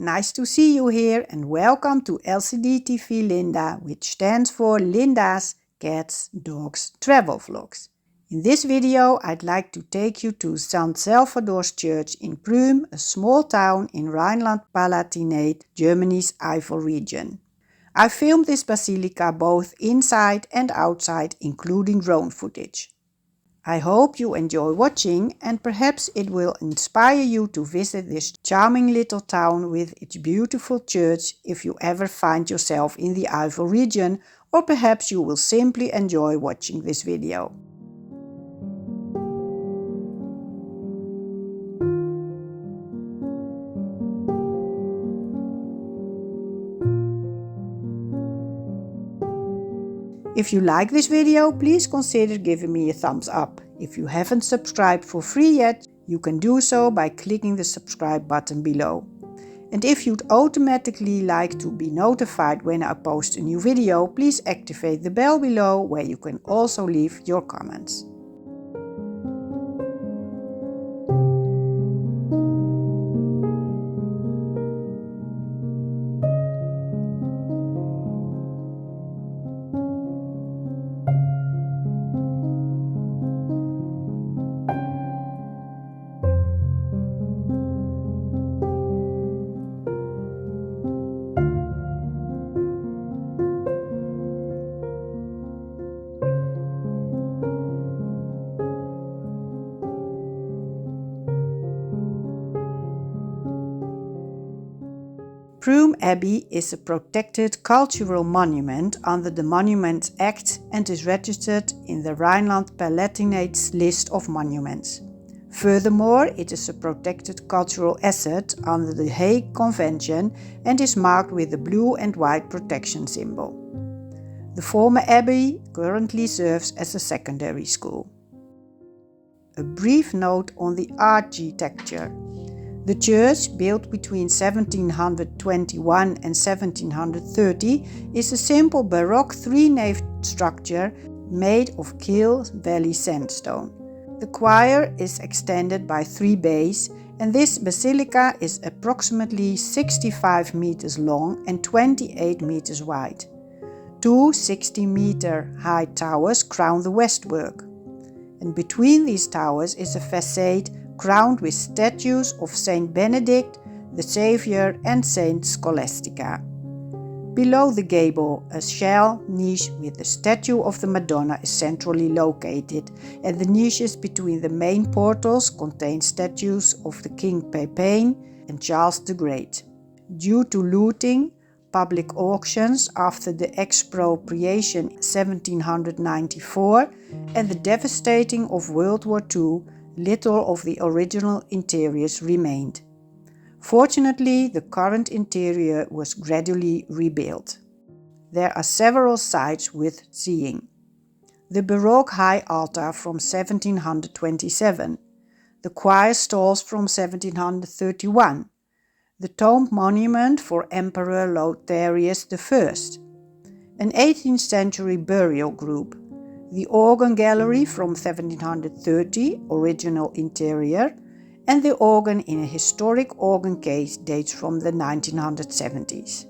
nice to see you here and welcome to LCD TV Linda, which stands for Linda's Cats, Dogs, Travel Vlogs. In this video I'd like to take you to St. Salvator's Church in Prüm, a small town in Rhineland-Palatinate, Germany's Eifel region. I filmed this basilica both inside and outside, including drone footage. I hope you enjoy watching and perhaps it will inspire you to visit this charming little town with its beautiful church if you ever find yourself in the Eifel region, or perhaps you will simply enjoy watching this video. If you like this video, please consider giving me a thumbs up. If you haven't subscribed for free yet, you can do so by clicking the subscribe button below. And if you'd automatically like to be notified when I post a new video, please activate the bell below where you can also leave your comments. Prüm Abbey is a protected cultural monument under the Monuments Act and is registered in the Rhineland-Palatinate's list of monuments. Furthermore, it is a protected cultural asset under the Hague Convention and is marked with a blue and white protection symbol. The former abbey currently serves as a secondary school. A brief note on the architecture. The church, built between 1721 and 1730, is a simple Baroque three-nave structure made of Kyll Valley sandstone. The choir is extended by 3 bays, and this basilica is approximately 65 meters long and 28 meters wide. 2 60-meter high towers crown the westwork, and between these towers is a facade crowned with statues of Saint Benedict, the Saviour and Saint Scholastica. Below the gable, a shell niche with the statue of the Madonna is centrally located, and the niches between the main portals contain statues of the King Pepin and Charles the Great. Due to looting, public auctions after the expropriation in 1794 and the devastating of World War II, little of the original interiors remained. Fortunately, the current interior was gradually rebuilt. There are several sites worth seeing. The Baroque high altar from 1727, the choir stalls from 1731, the tomb monument for Emperor Lotharius I, an 18th century burial group, the organ gallery from 1730, original interior, and the organ in a historic organ case dates from the 1970s.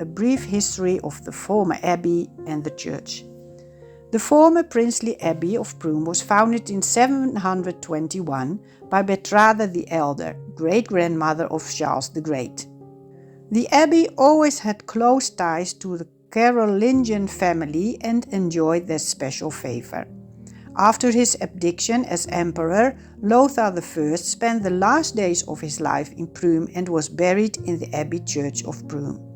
A brief history of the former abbey and the church. The former princely abbey of Prüm was founded in 721 by Bertrada the Elder, great-grandmother of Charles the Great. The abbey always had close ties to the Carolingian family and enjoyed their special favor. After his abdication as emperor, Lothar I spent the last days of his life in Prüm and was buried in the abbey church of Prüm.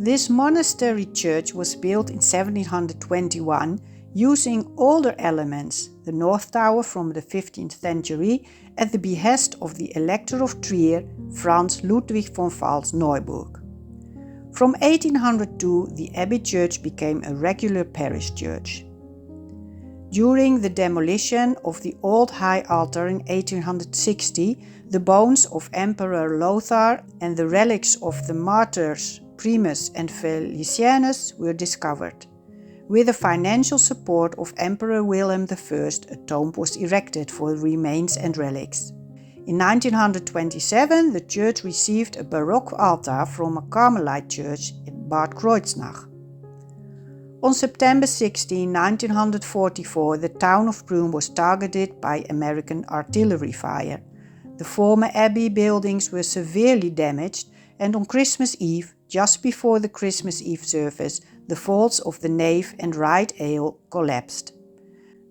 This monastery church was built in 1721 using older elements, the north tower from the 15th century, at the behest of the Elector of Trier, Franz Ludwig von Pfalz-Neuburg. From 1802, the abbey church became a regular parish church. During the demolition of the old high altar in 1860, the bones of Emperor Lothar and the relics of the martyrs Primus and Felicianus were discovered. With the financial support of Emperor William I, a tomb was erected for the remains and relics. In 1927, the church received a Baroque altar from a Carmelite church in Bad Kreuznach. On September 16, 1944, the town of Prüm was targeted by American artillery fire. The former abbey buildings were severely damaged, and on Christmas Eve, just before the Christmas Eve service, the vaults of the nave and right aisle collapsed.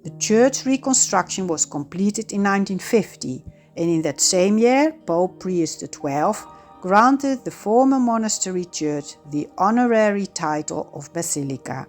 The church reconstruction was completed in 1950, and in that same year, Pope Pius XII granted the former monastery church the honorary title of Basilica.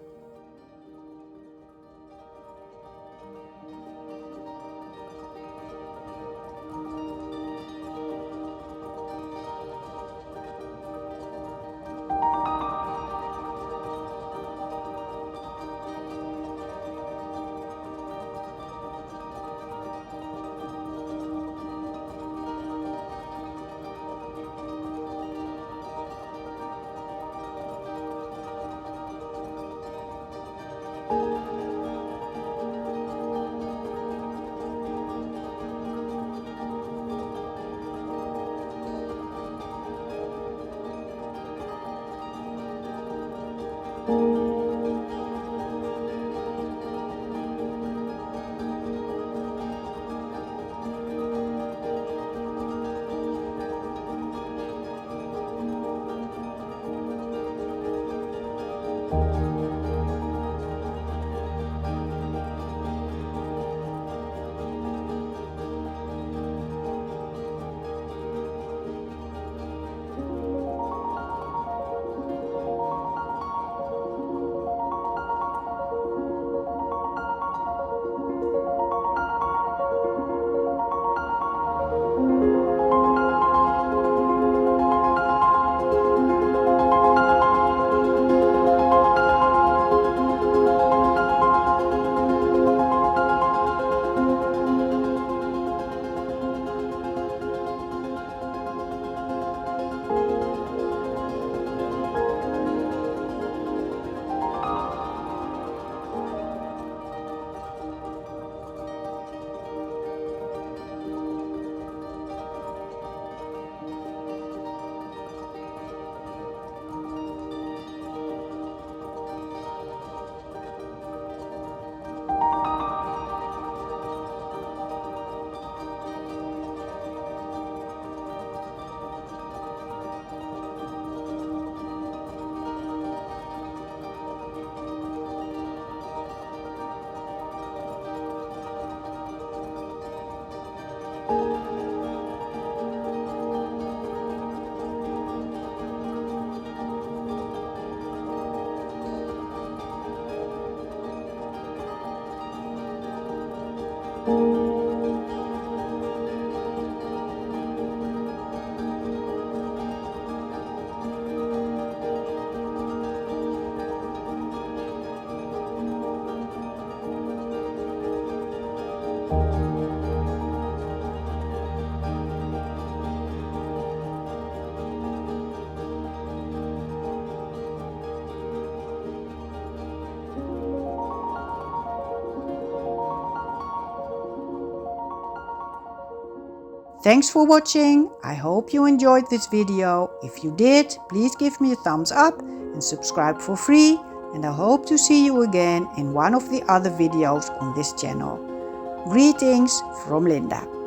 Thanks for watching. I hope you enjoyed this video. If you did, please give me a thumbs up and subscribe for free. And I hope to see you again in one of the other videos on this channel. Greetings from Linda.